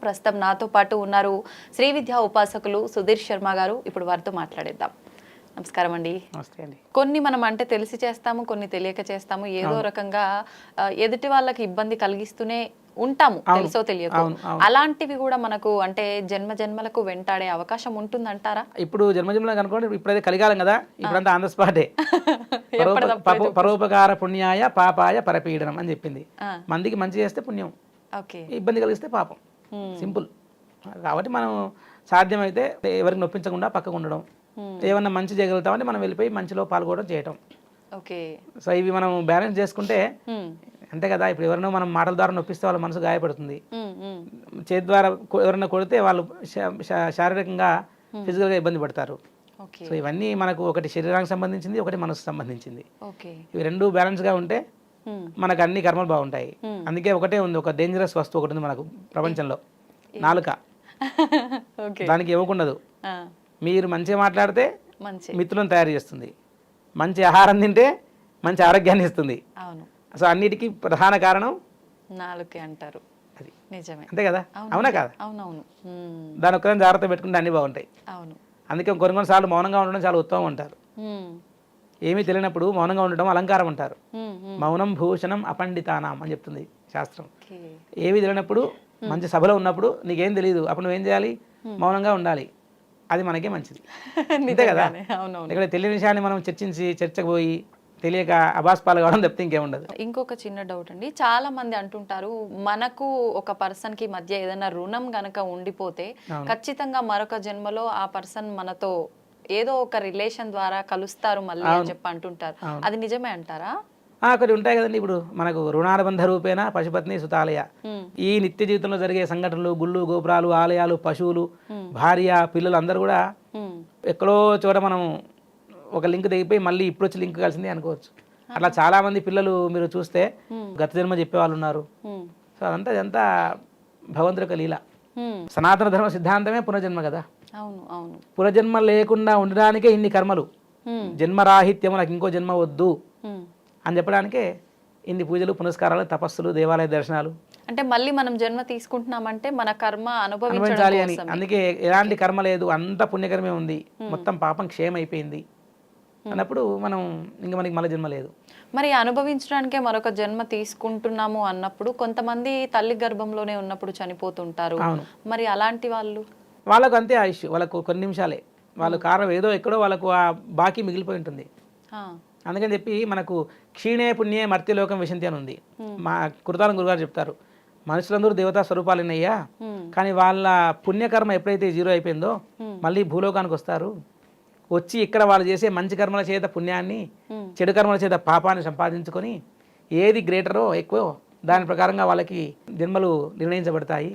ప్రస్తుతం నాతో పాటు ఉన్నారు శ్రీ విద్యా ఉపాసకులు సుధీర్ శర్మ గారు. ఇప్పుడు వారితో మాట్లాడేద్దాం. నమస్కారం అండి. నమస్తే అండి. కొన్ని మనం అంటే తెలిసి చేస్తాము, కొన్ని తెలియక చేస్తాము. ఏదో రకంగా ఎదుటి వాళ్ళకి ఇబ్బంది కలిగిస్తూనే ఉంటాము, తెలుసో తెలియకో. అలాంటివి కూడా మనకు అంటే జన్మ జన్మలకు వెంటాడే అవకాశం ఉంటుందంటారా? ఇప్పుడు జన్మజన్మలకు అనుకోండి, ఇప్పుడైతే కలికాలం కదా, ఇప్పుడంతా ఆన్ ద స్పాటే. పరోపకార పుణ్యాయ పాపాయ పరపీడనం అని చెప్పింది. మందికి మంచి చేస్తే పుణ్యం, ఇబ్బంది కలిగిస్తే పాపం. సింపుల్. కాబట్టి మనం సాధ్యమైతే ఎవరికి నొప్పించకుండా పక్కకు ఉండడం, ఏమన్నా మంచి చేయగలుగుతామని మనం వెళ్ళిపోయి మంచిలో పాల్గొనడం చేయటం. సో ఇవి మనం బ్యాలెన్స్ చేసుకుంటే అంతే కదా. ఇప్పుడు ఎవరినో మనం మాటల ద్వారా నొప్పిస్తే వాళ్ళ మనసు గాయపడుతుంది, చేతి ద్వారా ఎవరైనా కొడితే వాళ్ళు శారీరకంగా ఫిజికల్గా ఇబ్బంది పడతారు. సో ఇవన్నీ మనకు ఒకటి శరీరానికి సంబంధించింది, ఒకటి మనసుకు సంబంధించింది. ఇవి రెండు బ్యాలెన్స్గా ఉంటే మనకు అన్ని కర్మలు బాగుంటాయి. అందుకే ఒకటే ఉంది, ఒక డేంజరస్ వస్తువు ఒకటి ఉంది మనకు ప్రపంచంలో, నాలుక. దానికి ఇవ్వకుండదు. మీరు మంచిగా మాట్లాడితే మిత్రులను తయారు చేస్తుంది, మంచి ఆహారం తింటే మంచి ఆరోగ్యాన్ని ఇస్తుంది. సో అన్నిటికీ ప్రధాన కారణం నాలుకే అంటారు. అది నిజమే, అంతే కదా. అవునా కదా? అవునవును. దాని ఒక్కదాన్ని జాగ్రత్త పెట్టుకుంటే అన్ని బాగుంటాయి. అవును. అందుకే కొన్నిసార్లు మౌనంగా ఉండడం చాలా ఉత్తమం అంటారు. ఏమీ తెలియనప్పుడు మౌనంగా ఉండడం అలంకారం అంటారు. మౌనం భూషణం అపండితానాం అని చెప్తుంది శాస్త్రం. ఏమీ తెలియనప్పుడు, మంచి సభలో ఉన్నప్పుడు నీకేం తెలియదు, అప్పుడు నువ్వేం చేయాలి? మౌనంగా ఉండాలి. అది మనకే మంచిది, అంతే కదా. ఇక్కడ తెలియని విషయాన్ని మనం చర్చకు పోయి తెలియక అభాస్పాలు కావడం తప్పితే ఇంకేముండదు. ఇంకొక చిన్న డౌట్ అండి, చాలా మంది అంటుంటారు, మనకు ఒక పర్సన్ కి మధ్య ఏదైనా రుణం గనక ఉండిపోతే ఖచ్చితంగా మరొక జన్మలో ఆ పర్సన్ మనతో ఏదో ఒక రిలేషన్ ద్వారా కలుస్తారు మళ్ళీ అని చెప్పి అంటుంటారు. అది నిజమే అంటారా? కొన్ని ఉంటాయి కదండి. ఇప్పుడు మనకు రుణానుబంధ రూపేణ పశుపత్ని సుతాలయ, ఈ నిత్య జీవితంలో జరిగే సంఘటనలు, గుళ్ళు గోపురాలు, ఆలయాలు, పశువులు, భార్య, పిల్లలు అందరూ కూడా ఎక్కడో చోట మనం ఒక లింక్ తెగిపోయి మళ్ళీ ఇప్పుడు వచ్చి లింక్ కలిసింది అనుకోవచ్చు. అట్లా చాలా మంది పిల్లలు మీరు చూస్తే గత జన్మ చెప్పే వాళ్ళు ఉన్నారు. సో అదంతా భగవంతుడి యొక్క లీల. సనాతన ధర్మ సిద్ధాంతమే పునర్జన్మ కదా. పునర్జన్మ లేకుండా ఉండడానికే ఇన్ని కర్మలు. జన్మరాహిత్యము, నాకు ఇంకో జన్మ వద్దు అని చెప్పడానికే ఇన్ని పూజలు, పునస్కారాలు, తపస్సులు, దేవాలయ దర్శనాలు. అంటే మళ్ళీ మనం జన్మ తీసుకుంటున్నామంటే మన కర్మ అనుభవించాలి అని. అందుకే ఎలాంటి కర్మ లేదు, అంత పుణ్యకర్మే ఉంది, మొత్తం పాపం క్షయం అయిపోయింది అన్నప్పుడు మనం ఇంక మనకి మళ్ళీ జన్మ లేదు. మరి అనుభవించడానికే మరొక జన్మ తీసుకుంటున్నాము అన్నప్పుడు కొంతమంది తల్లి గర్భంలోనే ఉన్నప్పుడు చనిపోతుంటారు. మరి అలాంటి వాళ్ళకు అంతే ఆయుష్, వాళ్ళకు కొన్ని నిమిషాలే. వాళ్ళ కారణం ఏదో ఎక్కడో వాళ్ళకు ఆ బాకీ మిగిలిపోయి ఉంటుంది. అందుకని చెప్పి మనకు క్షీణే పుణ్యే మర్త్యలోకం విశంతి అని ఉంది. మా కృతాలం గురుగారు చెప్తారు, మనుషులందరూ దేవతా స్వరూపాలున్నాయ్యా, కానీ వాళ్ళ పుణ్యకర్మ ఎప్పుడైతే జీరో అయిపోయిందో మళ్ళీ భూలోకానికి వస్తారు. వచ్చి ఇక్కడ వాళ్ళు చేసే మంచి కర్మల చేత పుణ్యాన్ని, చెడు కర్మల చేత పాపాన్ని సంపాదించుకొని ఏది గ్రేటరో ఎక్కువ దాని ప్రకారంగా వాళ్ళకి జన్మలు నిర్ణయించబడతాయి.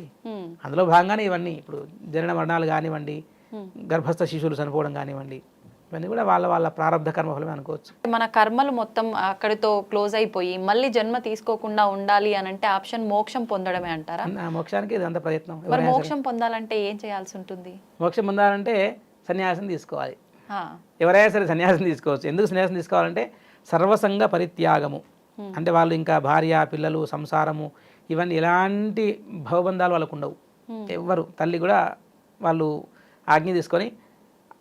అందులో భాగంగానే ఇవన్నీ ఇప్పుడు జనన మరణాలు కానివ్వండి, గర్భస్థ శిశువులు చనిపోవడం కానివ్వండి, ఇవన్నీ కూడా వాళ్ళ ప్రారంభ కర్మ ఫలమే అనుకోవచ్చు. మన కర్మలు మొత్తం అక్కడితో క్లోజ్ అయిపోయి మళ్ళీ జన్మ తీసుకోకుండా ఉండాలి అని అంటే ఆప్షన్ మోక్షం పొందడమే అంటారా? మోక్షానికి ఇదంతా ప్రయత్నం. మరి మోక్షం పొందాలంటే ఏం చేయాల్సి ఉంటుంది? మోక్షం పొందాలంటే సన్యాసం తీసుకోవాలి. ఎవరైనా సరే సన్యాసం తీసుకోవచ్చు. ఎందుకు సన్యాసం తీసుకోవాలంటే సర్వసంగ పరిత్యాగము అంటే వాళ్ళు ఇంకా భార్య, పిల్లలు, సంసారము, ఇవన్నీ ఎలాంటి భవబంధాలు వాళ్ళకు ఉండవు. ఎవ్వరు తల్లి కూడా వాళ్ళు ఆజ్ఞ తీసుకొని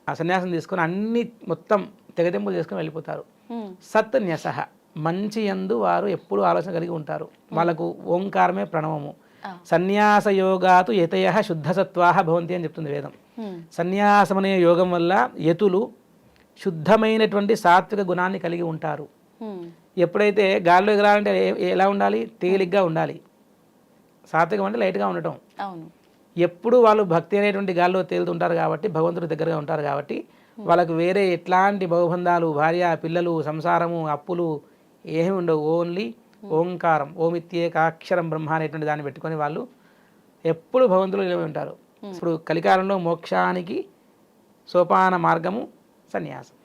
ఆ సన్యాసం తీసుకొని అన్ని మొత్తం తెగదెంపులు చేసుకొని వెళ్ళిపోతారు. సత్ న్యసహ, మంచి యందు వారు ఎప్పుడు ఆలోచన కలిగి ఉంటారు. వాళ్ళకు ఓంకారమే ప్రణవము. సన్యాస యోగాతు యతయ శుద్ధసత్వాహ భవంతి అని చెప్తుంది వేదం. సన్యాసం అనే యోగం వల్ల యతులు శుద్ధమైనటువంటి సాత్విక గుణాన్ని కలిగి ఉంటారు. ఎప్పుడైతే గాల్లో ఎగరాలంటే ఎలా ఉండాలి? తేలిగ్గా ఉండాలి. సాత్వికం అంటే లైట్గా ఉండటం. ఎప్పుడు వాళ్ళు భక్తి అనేటువంటి గాల్లో తేలుతుంటారు కాబట్టి, భగవంతుడి దగ్గరగా ఉంటారు కాబట్టి వాళ్ళకు వేరే ఎట్లాంటి బహుబంధాలు, భార్య, పిల్లలు, సంసారము, అప్పులు ఏమీ ఉండవు. ఓన్లీ ఓంకారం, ఓమిత్యేకాక్షరం బ్రహ్మ అనేటువంటి దాన్ని పెట్టుకొని వాళ్ళు ఎప్పుడు భగవంతులు నిలబడి ఉంటారు. ఇప్పుడు కలికాలంలో మోక్షానికి సోపాన మార్గము సన్యాసం,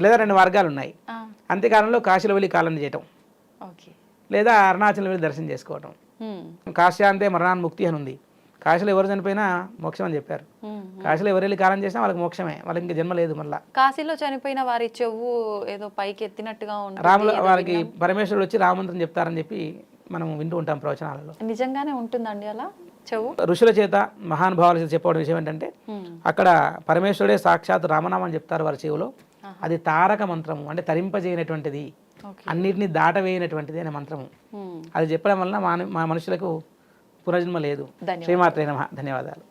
లేదా 2 మార్గాలు ఉన్నాయి. అంత్యకాలంలో కాశీలో వెళ్ళి కాలం చేయటం, లేదా అరుణాచలం వెళ్ళి దర్శనం చేసుకోవటం. కాశ్యాంతే మరణాన్ముక్తి అని ఉంది. కాశీలో ఎవరు చనిపోయినా మోక్షం అని చెప్పారు. కాశీలో ఎవరు వెళ్ళి కాలం చేసినా వాళ్ళకి మోక్షమే, వాళ్ళకి ఇంకా జన్మ లేదు. మళ్ళీ కాశీలో చనిపోయిన వారి చెవు ఏదో పైకి ఎత్తినట్టుగా వారికి పరమేశ్వరుడు వచ్చి రామంత్రం చెప్తారని చెప్పి మనం వింటూ ఉంటాం ప్రవచనాలలో. నిజంగానే ఉంటుందండి అలా? చెవు ఋషుల చేత మహానుభావుల చేత చెప్పడం విషయం ఏంటంటే అక్కడ పరమేశ్వరుడే సాక్షాత్ రామనామం అని చెప్తారు వారి చెవులో. అది తారక మంత్రము, అంటే తరింపజేయనటువంటిది, అన్నిటిని దాటవేయనటువంటిది అనే మంత్రము. అది చెప్పడం వలన మా మనుషులకు పునర్జన్మ లేదు. శ్రీమాత్రే నమః. ధన్యవాదాలు.